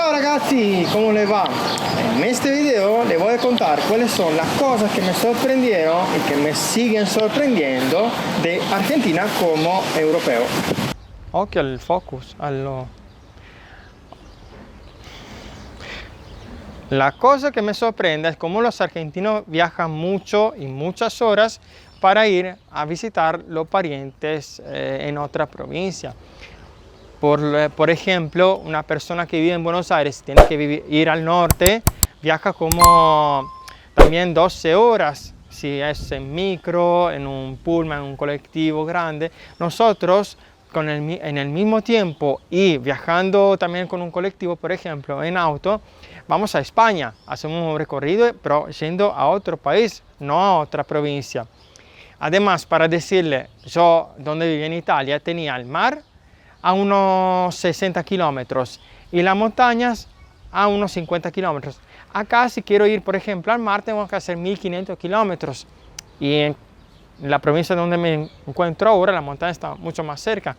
Ciao ragazzi, ¿cómo les va? En este video les voy a contar cuáles son las cosas que me sorprendieron y que me siguen sorprendiendo de Argentina como europeo. Occhio al focus, La cosa que me sorprende es cómo los argentinos viajan mucho y muchas horas para ir a visitar los parientes en otra provincia. Por ejemplo, una persona que vive en Buenos Aires tiene que ir al norte, viaja como también 12 horas, si es en micro, en un pullman, en un colectivo grande. Nosotros, en el mismo tiempo y viajando también con un colectivo, por ejemplo, en auto, vamos a España, hacemos un recorrido, pero yendo a otro país, no a otra provincia. Además, para decirle, yo donde vivía en Italia tenía el mar a unos 60 kilómetros y las montañas a unos 50 kilómetros. Acá, si quiero ir, por ejemplo, al mar, tengo que hacer 1500 kilómetros. Y en la provincia donde me encuentro ahora, la montaña está mucho más cerca.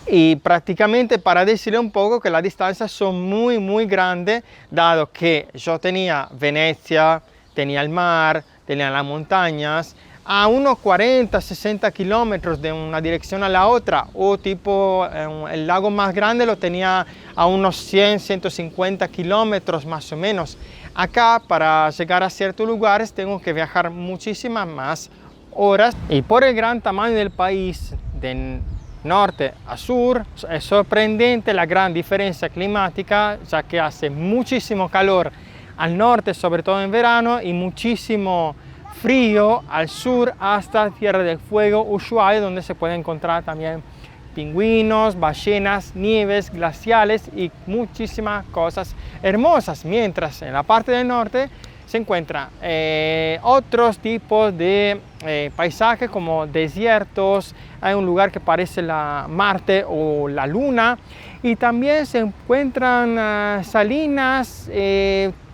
Y prácticamente para decirle un poco que las distancias son muy grandes, dado que yo tenía Venecia, tenía el mar, tenía las montañas, a unos 40-60 kilómetros de una dirección a la otra, o tipo el lago más grande lo tenía a unos 100-150 kilómetros más o menos. Acá, para llegar a ciertos lugares, tengo que viajar muchísimas más horas, y por el gran tamaño del país, de norte a sur, es sorprendente la gran diferencia climática, ya que hace muchísimo calor al norte, sobre todo en verano, y muchísimo frío al sur hasta Tierra del Fuego, Ushuaia, donde se pueden encontrar también pingüinos, ballenas, nieves glaciales y muchísimas cosas hermosas, mientras en la parte del norte se encuentran otros tipos de paisajes como desiertos, hay un lugar que parece Marte o la Luna, y también se encuentran salinas,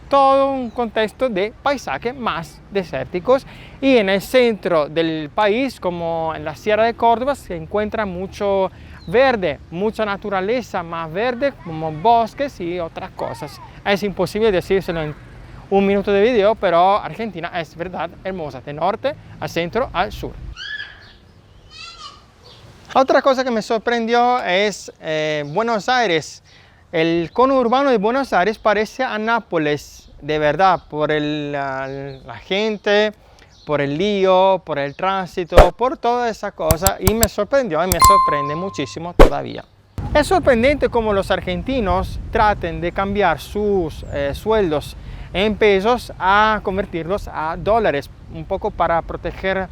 todo un contexto de paisajes más desérticos. Y en el centro del país, como en la Sierra de Córdoba, se encuentra mucho verde, mucha naturaleza más verde, como bosques y otras cosas. Es imposible decírselo en un minuto de video, pero Argentina es verdad hermosa, de norte al centro al sur. Otra cosa que me sorprendió es Buenos Aires. El conurbano de Buenos Aires parece a Nápoles, de verdad, por la gente, por el lío, por el tránsito, por toda esa cosa, y me sorprendió y me sorprende muchísimo todavía. Es sorprendente cómo los argentinos traten de cambiar sus sueldos en pesos a convertirlos a dólares, un poco para proteger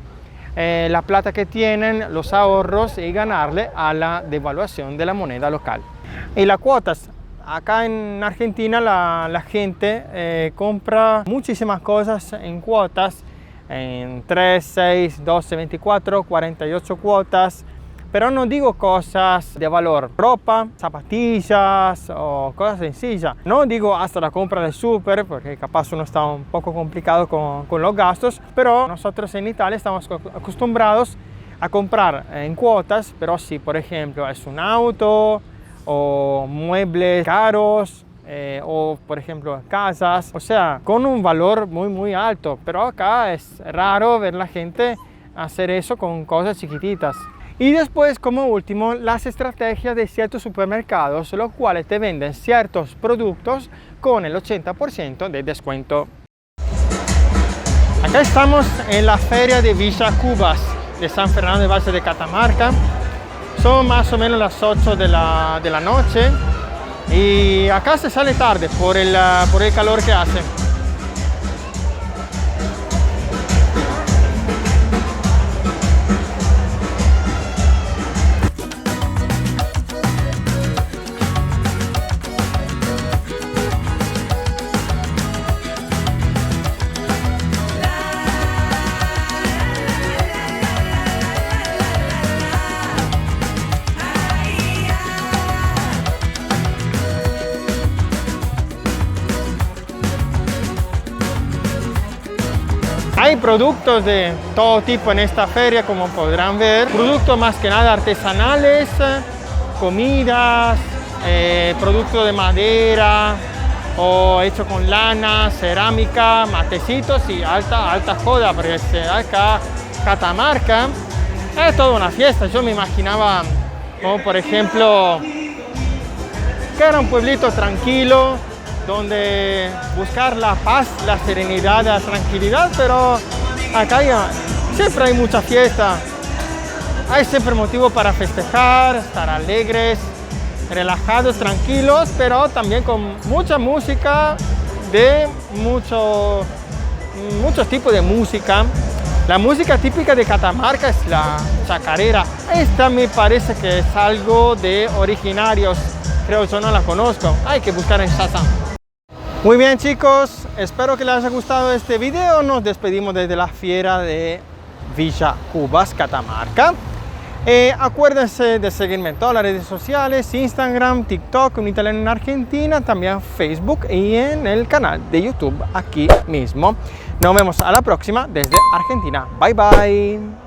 la plata que tienen, los ahorros, y ganarle a la devaluación de la moneda local. Y las cuotas. Acá en Argentina la gente compra muchísimas cosas en cuotas, en 3, 6, 12, 24, 48 cuotas, pero no digo cosas de valor, ropa, zapatillas o cosas sencillas. No digo hasta la compra del súper, porque capaz uno está un poco complicado con los gastos, pero nosotros en Italia estamos acostumbrados a comprar en cuotas, pero si por ejemplo es un auto, o muebles caros, o por ejemplo casas, o sea, con un valor muy alto. Pero acá es raro ver la gente hacer eso con cosas chiquititas. Y después, como último, las estrategias de ciertos supermercados, los cuales te venden ciertos productos con el 80% de descuento. Acá estamos en la feria de Villa Cubas de San Fernando de Valle de Catamarca. Son más o menos las 8 de la noche y acá se sale tarde por el calor que hace. Hay productos de todo tipo en esta feria, como podrán ver. Productos más que nada artesanales, comidas, producto de madera o hecho con lana, cerámica, matecitos y alta joda, porque acá Catamarca es toda una fiesta. Yo me imaginaba como por ejemplo que era un pueblito tranquilo donde buscar la paz, la serenidad, la tranquilidad, pero acá siempre hay mucha fiesta, hay siempre motivo para festejar, estar alegres, relajados, tranquilos, pero también con mucha música, de muchos tipos de música. La música típica de Catamarca es la chacarera. Esta me parece que es algo de originarios, creo, yo no la conozco, hay que buscar en Shazam. Muy bien chicos, espero que les haya gustado este video. Nos despedimos desde la fiera de Villa Cubas, Catamarca. Acuérdense de seguirme en todas las redes sociales, Instagram, TikTok, Un Italiano en Argentina, también Facebook y en el canal de YouTube aquí mismo. Nos vemos a la próxima desde Argentina. Bye bye.